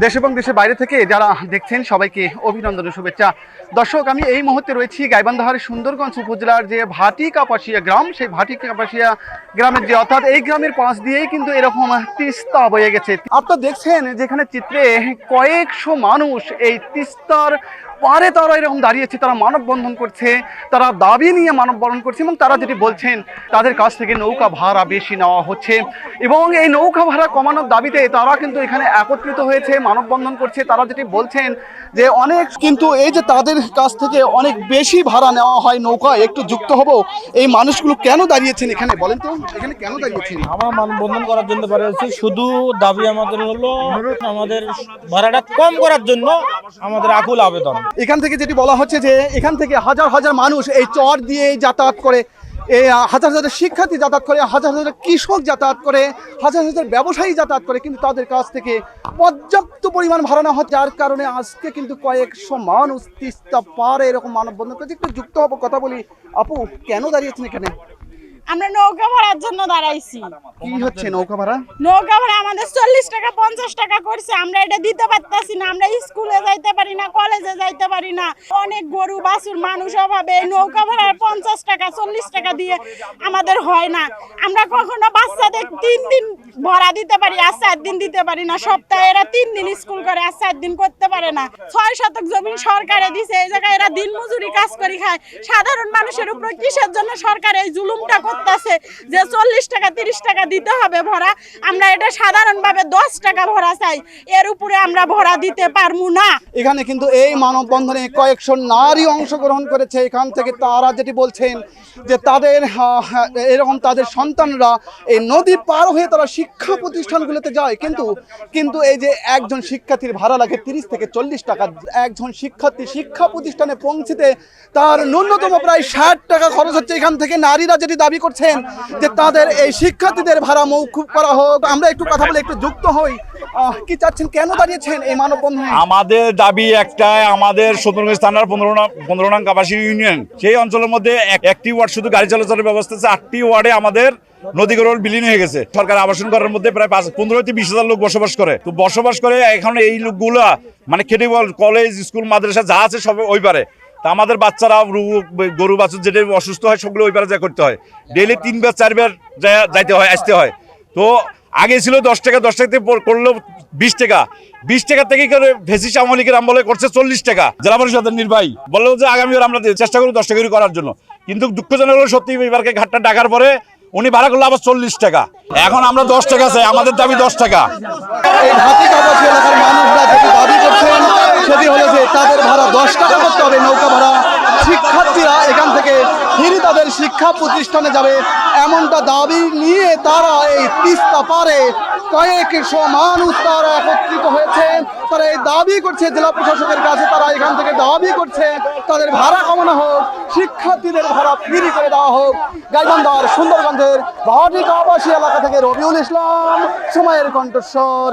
দেশ এবং দেশের বাইরে থেকে যারা দেখছেন সবাইকে অভিনন্দন ও শুভেচ্ছা। দর্শক, আমি এই মুহূর্তে রয়েছি গাইবান্ধার সুন্দরগঞ্জ উপজেলার যে ভাটি কাপাসিয়া গ্রাম, সেই ভাটি কাপাসিয়া গ্রামের যে অর্থাৎ এই গ্রামের পাশ দিয়েই কিন্তু এরকম তিস্তা বয়ে গেছে। আপনারা দেখছেন যেখানে চিত্রে কয়েকশো মানুষ এই তিস্তার পারে তারা এরকম দাঁড়িয়েছে, তারা মানববন্ধন করছে, তারা দাবি নিয়ে মানববন্ধন করছে এবং তারা যেটি বলছেন তাদের কাছ থেকে নৌকা ভাড়া বেশি নেওয়া হচ্ছে এবং এই নৌকা ভাড়া কমানোর দাবিতে তারা কিন্তু এখানে একত্রিত হয়েছে, মানববন্ধন করছে। তারা যেটি বলছেন যে অনেক কিন্তু এই যে তাদের কাছ থেকে অনেক বেশি ভাড়া নেওয়া হয় নৌকায়। একটু যুক্ত হব, এই মানুষগুলো কেন দাঁড়িয়েছেন এখানে বলেন তো, এখানে কেন দাঁড়িয়েছেন? আমরা মানববন্ধন করার জন্য বেরিয়েছি, শুধু দাবি আমাদের হলো আমাদের ভাড়াটা কম করার জন্য আমাদের আকুল আবেদন। এখান থেকে যেটি বলা হচ্ছে যে এখান থেকে হাজার হাজার মানুষ এই চর দিয়ে যাতায়াত করে, এই হাজার হাজার শিক্ষার্থী যাতায়াত করে, হাজার হাজার কৃষক যাতায়াত করে, হাজার হাজার ব্যবসায়ী যাতায়াত করে, কিন্তু তাদের কাছ থেকে পর্যাপ্ত পরিমাণ ভাড়া না হয়, যার কারণে আজকে কিন্তু কয়েকশো মানুষ তিস্তা পারে এরকম মানববন্ধন করছে। একটু যুক্ত হবো, কথা বলি। আপু, কেন দাঁড়িয়েছেন এখানে? আমরা নৌকা ভাড়ার জন্য দাঁড়াইছি। কি হচ্ছে নৌকা ভাড়া? নৌকা ভাড়া আমাদের 40 টাকা 50 টাকা করছে, আমরা এটা দিতে পারতাছি না। আমরা স্কুলে যাইতে পারি না, কলেজে যাইতে পারি না। অনেক গরু বাছুর মানুষ অভাবে এই নৌকা ভাড়া 50 টাকা 40 টাকা দিয়ে আমাদের হয় না। আমরা কখনো বাচ্চাদের 3 দিন ভাড়া দিতে পারি, আর 4 দিন দিতে পারি না। সপ্তাহে এরা 3 দিন স্কুল করে, আর 4 দিন করতে পারে না। 6 শতক জমি সরকারে দিছে, এই জায়গায় এরা দিন মজুরি কাজ করে খায়। সাধারণ মানুষের উপর কিসের জন্য সরকার এই জুলুমটা করতেছে যে 40 টাকা 30 টাকা দিতে হবে ভাড়া? আমরা এটা সাধারণভাবে 10 টাকা ভাড়া চাই, এর উপরে আমরা ভাড়া দিতে পারবো না। এখানে কিন্তু এই মানববন্ধনে কয়েকশো নারী অংশগ্রহণ করেছে। এখান থেকে তারা যেটি বলছেন যে তাদের এরকম তাদের সন্তানরা এই নদী পার হয়ে তারা শিক্ষা প্রতিষ্ঠানগুলোতে যায়, কিন্তু এই যে একজন শিক্ষার্থীর ভাড়া লাগে 30 থেকে 40 টাকা। একজন শিক্ষার্থী শিক্ষা প্রতিষ্ঠানে পৌঁছতে তার ন্যূনতম প্রায় 60 টাকা খরচ হচ্ছে। এখান থেকে নারীরা যেটি দাবি করছেন যে তাদের এই শিক্ষার্থীদের ভাড়া মওকুফ করা হোক। আমরা একটু কথা বলে একটু যুক্ত হই। কি চাচ্ছেন, কেন দাঁড়িয়েছেন এই মানববন্ধনে? আমাদের দাবি একটাই, আমাদের সুন্দরগঞ্জ থানার 15 নং কাপাসিয়া ইউনিয়ন, সেই অঞ্চলের মধ্যে একটি ওয়ার্ড শুধু গাড়ি চলাচলের ব্যবস্থা আছে। 8টি ওয়ার্ডে আমাদের নদীগরল বিলীন হয়ে গেছে। সরকার আবাসন করার মধ্যে প্রায় 15 থেকে 20 হাজার লোক বসবাস করে। তো বসবাস করে এখন এই লোকগুলা মানে খেটে কলেজ স্কুল মাদ্রাসা যা আছে সব ওই পারে। তা আমাদের বাচ্চারা গরু বাছুর যেটা অসুস্থ হয় সবগুলো ওই পারে যা করতে হয়। ডেইলি 3 বার 4 বার যাইতে হয়, আসতে হয়। তো আগে ছিল 10 টাকা, 10 টাকা থেকে করলো 20 টাকা, 20 টাকা থেকে করে ভেসিস আওয়ামী লীগের আমলে করছে 40 টাকা। জেলা পরিষদের নির্বাহী বললো যে আগামীবার আমরা চেষ্টা করি 10 টাকা করার জন্য, কিন্তু দুঃখজনক হলো সত্যি এবারকে ঘাটটা ডাকার পরে উনি ভাড়া করলো আবার 40 টাকা। এখন আমরা 10 টাকা চাই, আমাদের দাবি 10 টাকা। এই ভাটি কাপাসিয়া এলাকার মানুষরা যেটি দাবি করছেন সেটি হলো যে তাদের ভাড়া 10 টাকা করতে হবে, নৌকা ভাড়া। শিক্ষার্থীরা এখান থেকে ফিরে তাদের শিক্ষা প্রতিষ্ঠানে যাবে, এমনটা দাবি নিয়ে তারা এই তিস্তা পারে কয়েকশো মানুষ তারা একত্রিত হয়েছে। তারা এই দাবি করছে জেলা প্রশাসকের কাছে, তারা এখান থেকে দাবি করছে তাদের ভাড়া কমানো হোক, শিক্ষার্থীদের ভাড়া ফ্রি করে দেওয়া হোক। গাইবান্ধার সুন্দরগঞ্জের ভাটি কাপাসিয়া এলাকা থেকে রবিউল ইসলাম, সময়ের কণ্ঠস্বর।